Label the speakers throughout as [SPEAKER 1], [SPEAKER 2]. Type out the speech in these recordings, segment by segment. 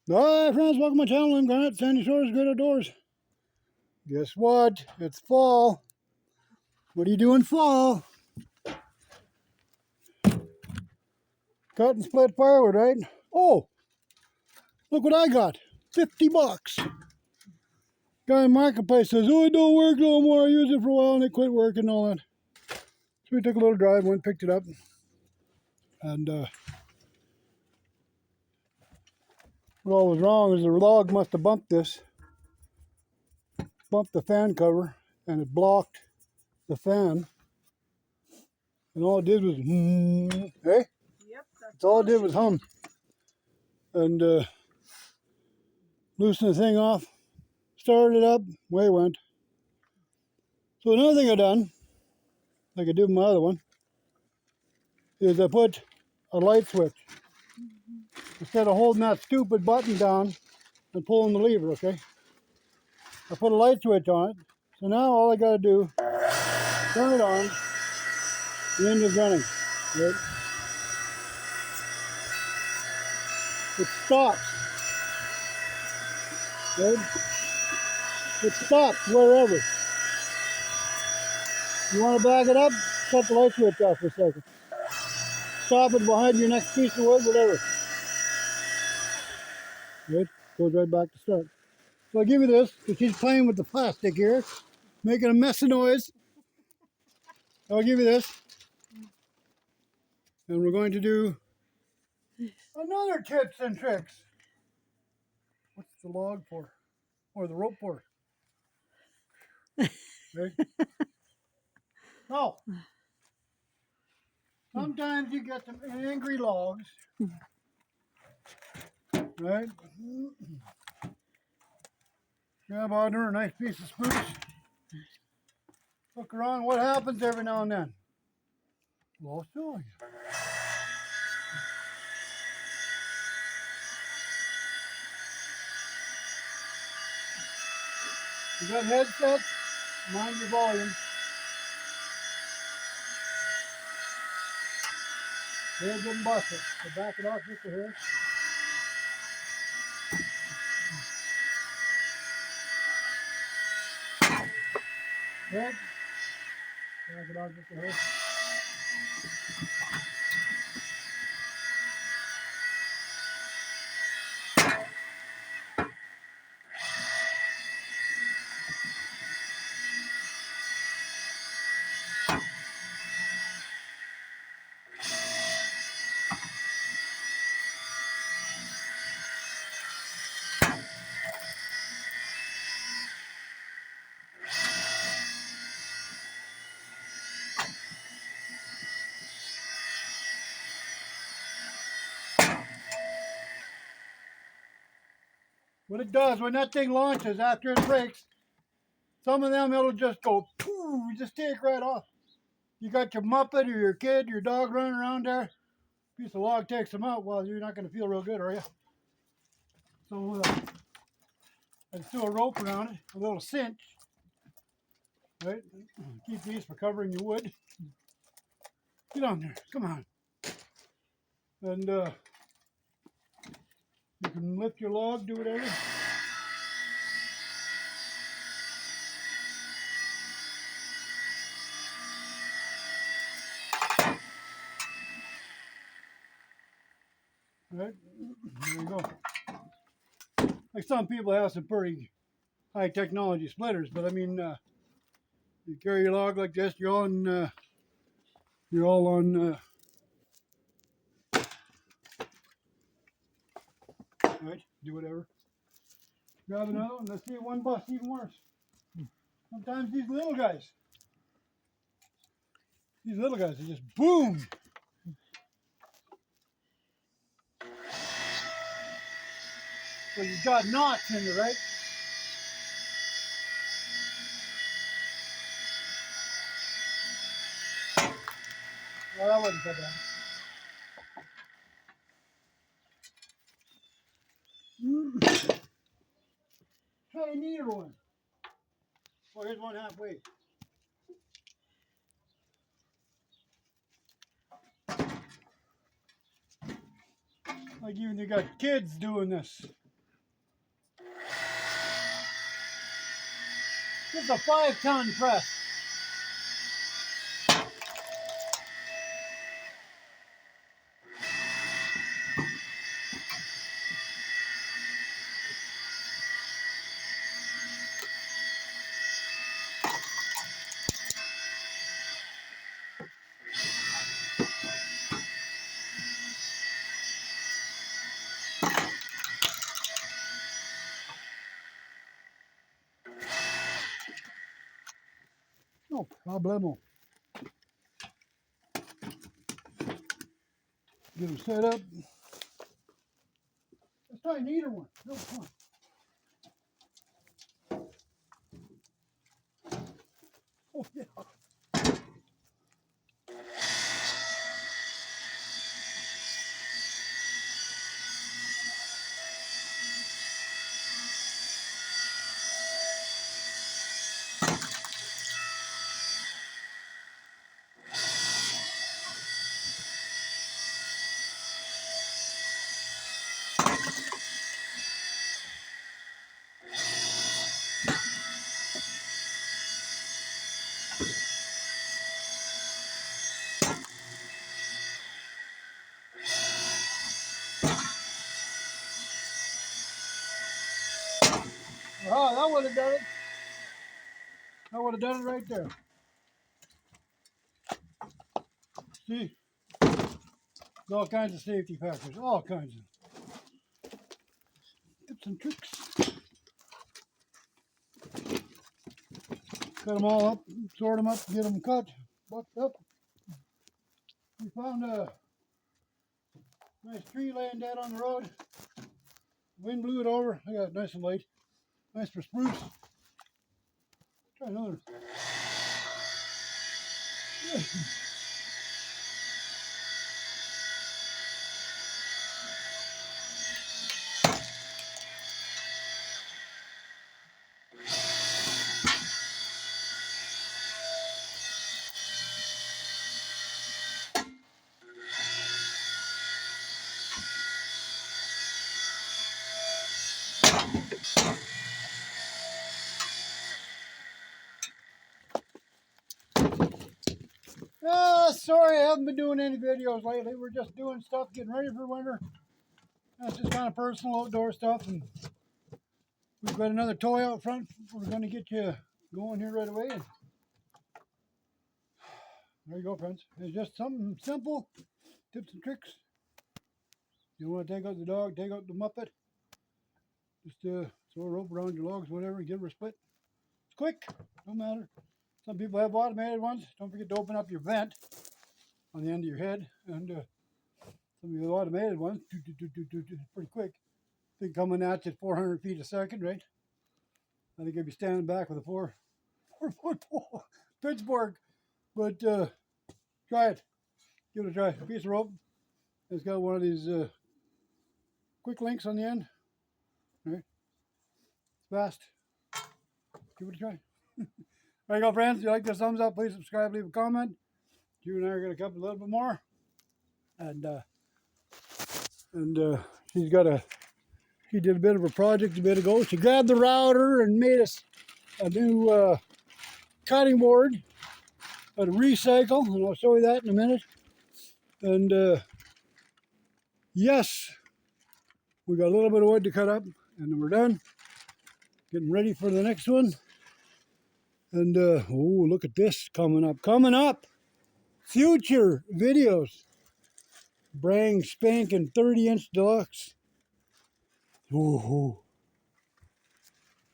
[SPEAKER 1] Hi friends, welcome to my channel. I'm Grant, Sandy Shores, Great Outdoors. Guess what? It's fall. What do you do in fall? Cut and split firewood, right? Oh, look what I got. 50 bucks. Guy in Marketplace says, oh, it don't work no more. I used it for a while and it quit working and all that. So we took a little drive, went, picked it up. And what all was wrong is the log must have bumped this. Bumped the fan cover and it blocked the fan. And all it did was, hey?
[SPEAKER 2] Yep,
[SPEAKER 1] that's all it did was hum. And loosen the thing off, started it up, away it went. So another thing I done, like I did with my other one, is I put a light switch. Instead of holding that stupid button down and pulling the lever, okay? I put a light switch on it. So now all I gotta do, turn it on, the engine's running, right? It stops, right? It stops wherever. You wanna back it up? Cut the light switch off for a second. Stop it behind your next piece of wood, whatever. Right? Goes right back to start. So I'll give you this, because she's playing with the plastic here, making a mess of noise. I'll give you this. And we're going to do another tips and tricks. What's the log for? Or the rope for? Okay. Now, sometimes you get some angry logs, right? Grab under a nice piece of spruce. Look around, what happens every now and then? Well, I'll show you. You got headsets, mind your volume. They didn't bust it. So back it off just a hair. Right? Back it off just a hair. What it does, when that thing launches after it breaks, some of them it'll just go, poof, just take right off. You got your Muppet or your kid, your dog running around there, piece of log takes them out, well, you're not going to feel real good, are you? So I just threw a rope around it, a little cinch, right? Keep these for covering your wood. Get on there, come on. And you can lift your log, do whatever. Right, there you go. Like some people have some pretty high technology splitters, but I mean, you carry your log like this, you're all on, right, do whatever. Grab another one, let's see if one busts even worse. Sometimes these little guys are just boom. So you've got knots in there, right? Well, that wasn't so bad. Try a neater one. Oh, here's one halfway. Like even you got kids doing this. This is a 5-ton press. No problemo. Get them set up. Let's try neither one. No, come on. Oh, yeah. Oh, that would have done it. That would have done it right there. See? All kinds of safety factors. All kinds of tips and tricks. Cut them all up, sort them up, get them cut, bucked up. We found a nice tree laying dead on the road. Wind blew it over. I got it nice and light. Nice for spruce. Try another. Sorry, I haven't been doing any videos lately. We're just doing stuff, getting ready for winter. That's just kind of personal outdoor stuff. And we've got another toy out front. We're going to get you going here right away. And there you go, friends. It's just something simple, tips and tricks. You want to take out the dog, take out the Muppet. Just throw a rope around your logs, whatever, give her a split. It's quick, don't matter. Some people have automated ones. Don't forget to open up your vent on the end of your head. And some of the automated ones, pretty quick. Thing coming at you at 400 feet a second, right? I think I'd be standing back with a 4-foot pole, pitchfork. But try it. Give it a try. A piece of rope. It's got one of these quick links on the end. Right? It's fast. Give it a try. There you go, friends. If you like this, thumbs up. Please subscribe. Leave a comment. You and I are going to cover a little bit more. And she did a bit of a project a bit ago. She grabbed the router and made us a new cutting board out of recycle, and I'll show you that in a minute. And yes, we got a little bit of wood to cut up, and then we're done. Getting ready for the next one. And oh, look at this coming up. Future videos. Brang spanking 30-inch deluxe. Oh,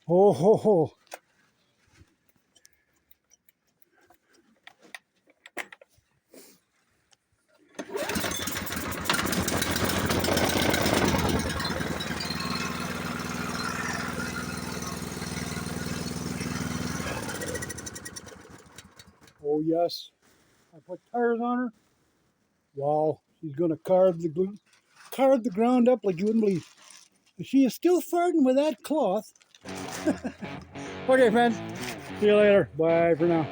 [SPEAKER 1] oh, ho, ho. Oh yes, I put tires on her. Wow, she's gonna carve the ground up like you wouldn't believe. She is still farting with that cloth. Okay, friends. See you later. Bye for now.